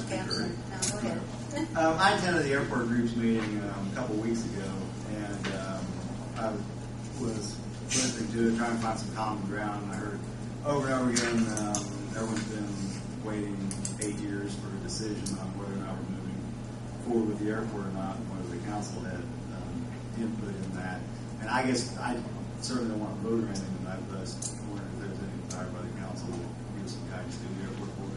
Okay, I'm sorry. No, go ahead. I attended the airport groups meeting a couple weeks ago, and I was listening to it, trying to find some common ground, and I heard over and over again everyone's been waiting 8 years for a decision on whether or not we're moving forward with the airport or not, and whether the council had input in that. And I guess I certainly don't want to vote or anything tonight, but I was wondering if there's any desire by the council to give some guidance to the airport board.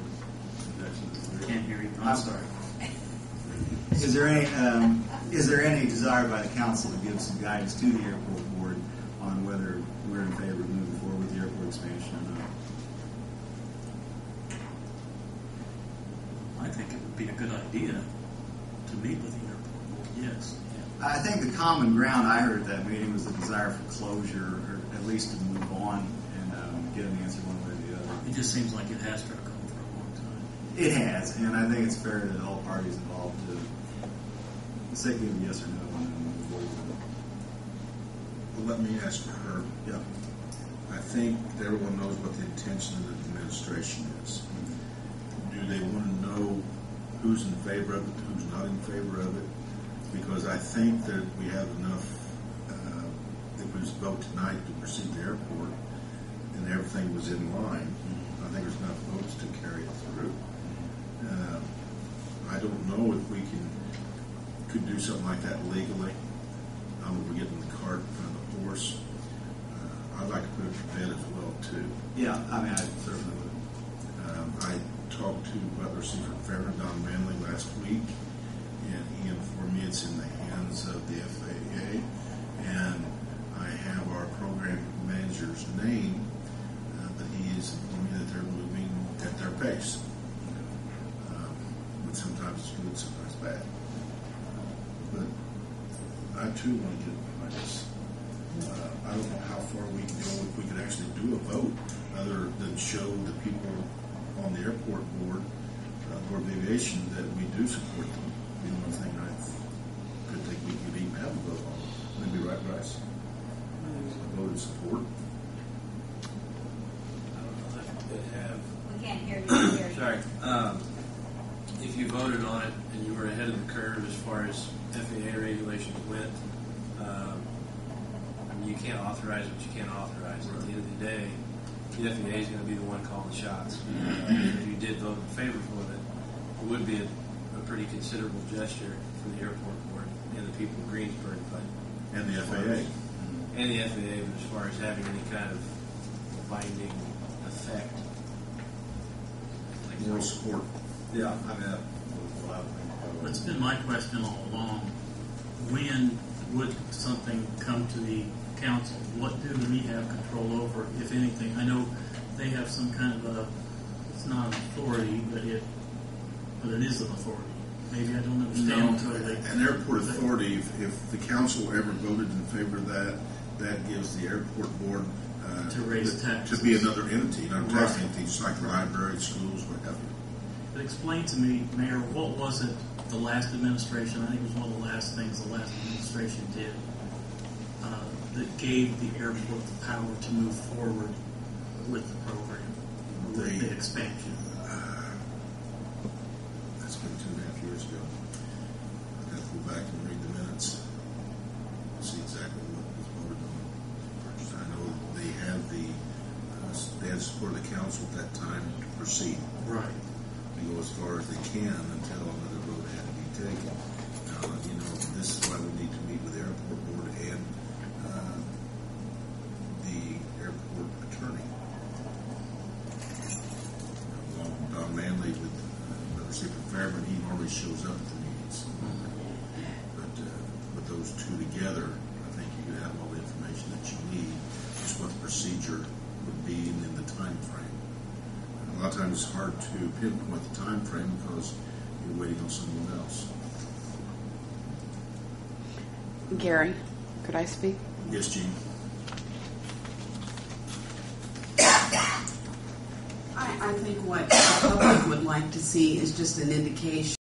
Can't hear you. I'm sorry. Is there any desire by the council to give some guidance to the airport board on whether we're in favor of moving forward with the airport expansion or not? I think it would be a good idea to meet with the airport board. Yes. Yeah. I think the common ground I heard at that meeting was the desire for closure, or at least to move on and get an answer one way or the other. It just seems like it has struggled for a long time. It has, and I think it's fair that all parties involved to say give a yes or no and then move forward with it. Well, let me ask for her. Yeah. I think everyone knows what the intention of the administration is. Do they want to know who's in favor of it, who's not in favor of it? Because I think that we have enough, if we just vote tonight to proceed to the airport and everything was in line, I think there's enough votes to carry it through. I don't know if we could do something like that legally. We're getting the cart in front of the horse. I'd like to put it to bed as well, too. Yeah, I mean, I certainly would. I talked to Butler Secret Fairman Don Manley last week, and he informed me it's in the hands of the FAA, and I have our program manager's name, but he is informing me that they're moving at their pace. But sometimes it's good, sometimes bad. But I too want to get behind this. I don't know how far we can go if we could actually do a vote other than show the people on the airport board, Board of Aviation, that we do support them. The only thing I could think we could even have a vote on. Would be right, Bryce? A vote of support. I don't know if we could have. We can't hear you here. Sorry. If you voted on it and you were ahead of the curve as far as FAA regulations went, you can't authorize what you can't authorize. At the end of the day, the FAA is going to be the one calling the shots. If you did vote in favor of it, it would be a pretty considerable gesture for the airport board and the people of Greensburg. But And the FAA. And the FAA, but as far as having any kind of binding effect. Moral support. Yeah, I mean, that was what I would think. It's been my question all along. When would something come to the council? What do we have control over, if anything? I know they have some kind of it's not an authority, but it is an authority. Maybe I don't understand totally. An airport authority, if the council ever voted in favor of that, that gives the airport board to raise taxes. To be another entity, not a tax Right. entity, just like libraries, schools, whatever. But explain to me, Mayor, what was it the last administration, I think it was one of the last things the last administration did, that gave the airport the power to move forward with the program, with the expansion? That's been 2.5 years ago. I'd have to go back and read the minutes to see exactly what was voted on. I know they had they had support of the council at that time to proceed. Right. They go as far as they can until another vote had to be taken. This is why we need to meet with the airport board and the airport attorney. Along with Don Manley with Brother Secret Fairman, he normally shows up at the meetings. But with those two together, I think you could have all the information that you need, just what the procedure would be and in the time frame. A lot of times it's hard to pinpoint the time frame because you're waiting on someone else. Gary, could I speak? Yes, Gene. I think what the public would like to see is just an indication